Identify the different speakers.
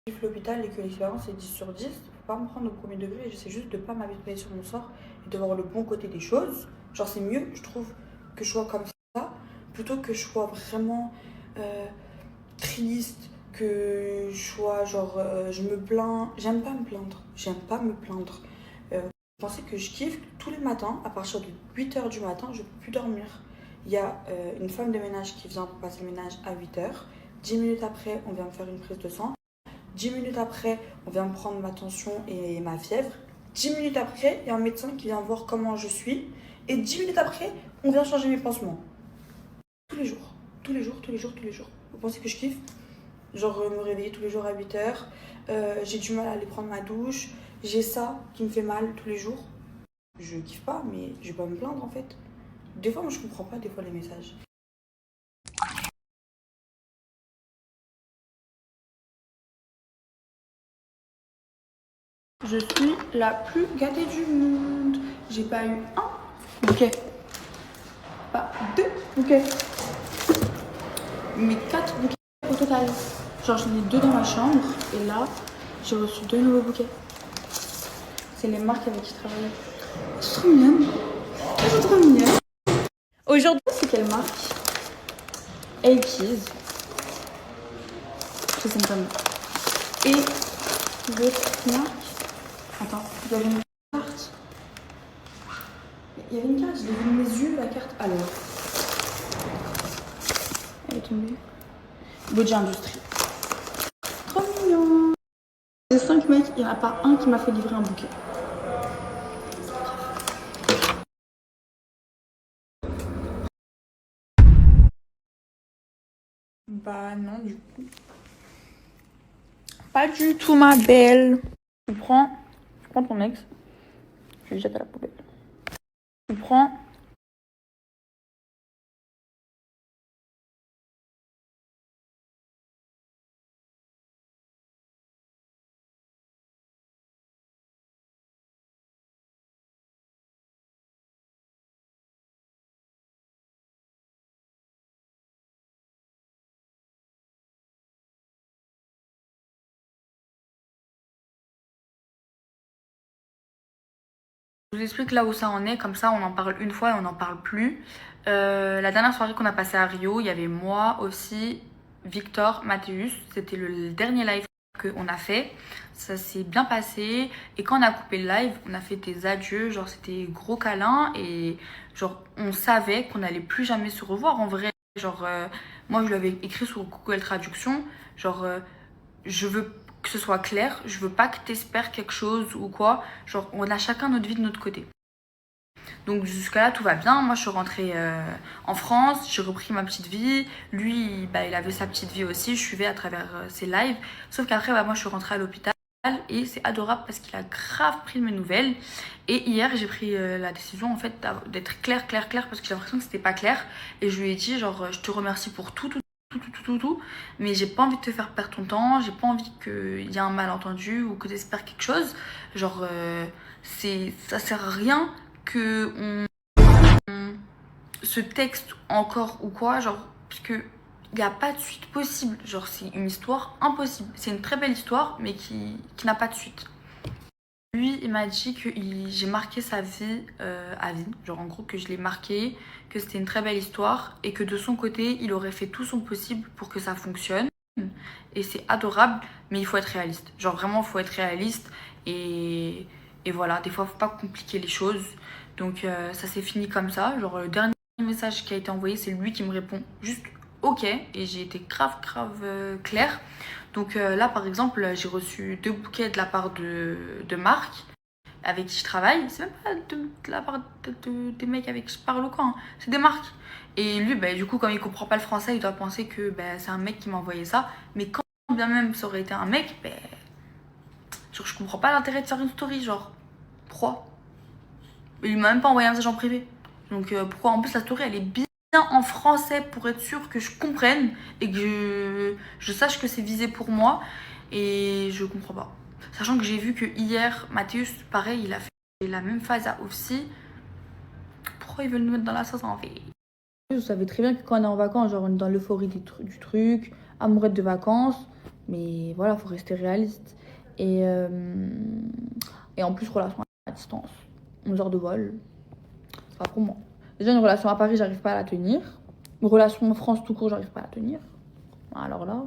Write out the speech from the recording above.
Speaker 1: kiffe l'hôpital et que l'expérience est 10 sur 10, faut pas me prendre au premier degré. J'essaie juste de pas m'habituer sur mon sort et de voir le bon côté des choses. Genre, c'est mieux, je trouve, que je sois comme ça, plutôt que je sois vraiment euh, triste, que je sois genre, je me plains. J'aime pas me plaindre. J'aime pas me plaindre. Vous pensez que je kiffe tous les matins, à partir de 8 h du matin, je peux plus dormir. Il y a une femme de ménage qui vient pour passer le ménage à 8 h. 10 minutes après, on vient me faire une prise de sang. 10 minutes après, on vient me prendre ma tension et ma fièvre. 10 minutes après, il y a un médecin qui vient voir comment je suis. Et 10 minutes après, on vient changer mes pansements. Tous les jours. Tous les jours, tous les jours, tous les jours. Vous pensez que je kiffe? Genre me réveiller tous les jours à 8 h. J'ai du mal à aller prendre ma douche. J'ai ça qui me fait mal tous les jours. Je kiffe pas, mais je vais pas me plaindre en fait. Des fois, moi je comprends pas des fois les messages. Je suis la plus gâtée du monde. J'ai pas eu un bouquet. Pas 2 bouquets. Mais 4 bouquets au total. Genre j'en ai 2 dans ma chambre et là j'ai reçu 2 nouveaux bouquets. C'est les marques avec qui je travaille. Elles sont trop mignonnes. Elles sont trop mignonnes. Aujourd'hui c'est quelle marque? Akeys. Je sais pas. Et l'autre marque. Attends, il y avait une carte. Il y avait une carte, je l'ai vu de mes yeux la carte. Alors. Elle est tombée. Body Industrie. Trop mignon. Les 5 mecs, il n'y en a pas un qui m'a fait livrer un bouquet. Bah non, du coup. Pas du tout, ma belle. Tu prends ton ex. Je le jette à la poubelle. Tu prends. Je vous explique là où ça en est, comme ça on en parle une fois et on n'en parle plus. La dernière soirée qu'on a passée à Rio, il y avait moi aussi, Victor, Mathéus. C'était le dernier live qu'on a fait. Ça s'est bien passé. Et quand on a coupé le live, on a fait des adieux. Genre c'était gros câlin. Et genre on savait qu'on n'allait plus jamais se revoir en vrai. Genre moi je lui avais écrit sur Google Traduction. Genre je veux que ce soit clair, je veux pas que t'espères quelque chose ou quoi. Genre, on a chacun notre vie de notre côté. Donc jusqu'à là, tout va bien. Moi, je suis rentrée en France, j'ai repris ma petite vie. Lui, bah, il avait sa petite vie aussi, je suivais à travers ses lives. Sauf qu'après, bah, moi, je suis rentrée à l'hôpital. Et c'est adorable parce qu'il a grave pris de mes nouvelles. Et hier, j'ai pris la décision en fait d'être claire parce que j'ai l'impression que c'était pas clair. Et je lui ai dit, genre, je te remercie pour tout, mais j'ai pas envie de te faire perdre ton temps, j'ai pas envie qu'il y ait un malentendu ou que tu espères quelque chose. Genre, ça sert à rien que on se texte encore ou quoi, genre, parce que il n'y a pas de suite possible. Genre, c'est une histoire impossible. C'est une très belle histoire, mais qui n'a pas de suite. Lui, il m'a dit que j'ai marqué sa vie à vie. Genre, en gros, que je l'ai marqué, que c'était une très belle histoire et que de son côté, il aurait fait tout son possible pour que ça fonctionne. Et c'est adorable, mais il faut être réaliste. Genre, vraiment, il faut être réaliste. Et voilà, des fois, il ne faut pas compliquer les choses. Donc, ça s'est fini comme ça. Genre, le dernier message qui a été envoyé, c'est lui qui me répond juste OK. Et j'ai été grave claire. Donc là, par exemple, j'ai reçu 2 bouquets de la part de Marc, avec qui je travaille. C'est même pas de la part des mecs avec qui je parle ou quoi, hein. C'est des marques. Et lui, bah, du coup, comme il comprend pas le français, il doit penser que bah, c'est un mec qui m'a envoyé ça. Mais quand bien même ça aurait été un mec, bah, genre, je comprends pas l'intérêt de faire une story. Genre, pourquoi? Il m'a même pas envoyé un message en privé. Donc pourquoi? En plus, la story, elle est bien en français pour être sûr que je comprenne et que je sache que c'est visé pour moi. Et je comprends pas. Sachant que j'ai vu que hier, Mathéus, pareil, il a fait la même phase à Oufsi. Pourquoi ils veulent nous mettre dans la sauce en fait? Vous savez très bien que quand on est en vacances, genre on est dans l'euphorie du truc, amourette de vacances. Mais voilà, faut rester réaliste. Et, en plus, relation à distance, 11 heures de vol, c'est pas pour moi. Déjà, une relation à Paris, j'arrive pas à la tenir. Une relation en France tout court, j'arrive pas à la tenir. Alors là.